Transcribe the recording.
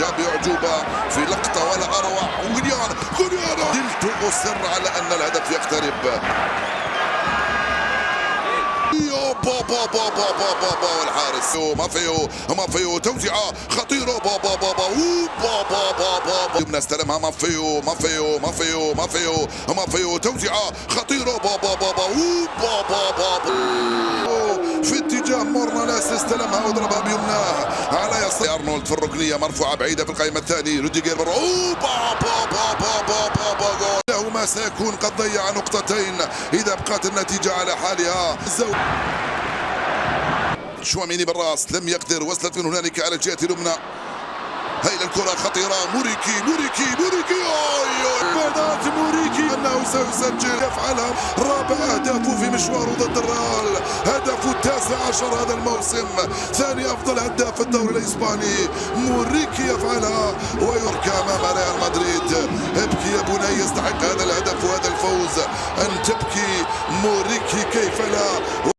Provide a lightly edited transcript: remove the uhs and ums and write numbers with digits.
جاب أعجوبة في لقطة ولا أروع. غوليان زلت أصر على أن الهدف يقترب. بابا بابا بابا والحارس ما فيو توزيعة خطيرة بابا يمنى استلمها ما فيو توزيعة خطيرة بابا في اتجاه مورنالاس استلمها وضربها بيمناه على يسار ارنولد في الركنية مرفوعة بعيدة في القائمة الثاني. روديجير ما سيكون قد ضيع نقطتين إذا بقت النتيجة على حالها. شواميني بالراس لم يقدر، وصلت من هنالك على الجهة اليمنى. هاي الكرة خطيرة. موريكي بدات موريكي أنه سيسجل، يفعلها رابع أهدافه في مشواره ضد الريال، هدفه ال19 هذا الموسم، ثاني أفضل هداف في الدوري الإسباني. موريكي يفعلها ويركى أمام ريال مدريد. ابكي يا بني، يستحق هذا الهدف وهذا الفوز أن تبكي. موريكي كيف لا.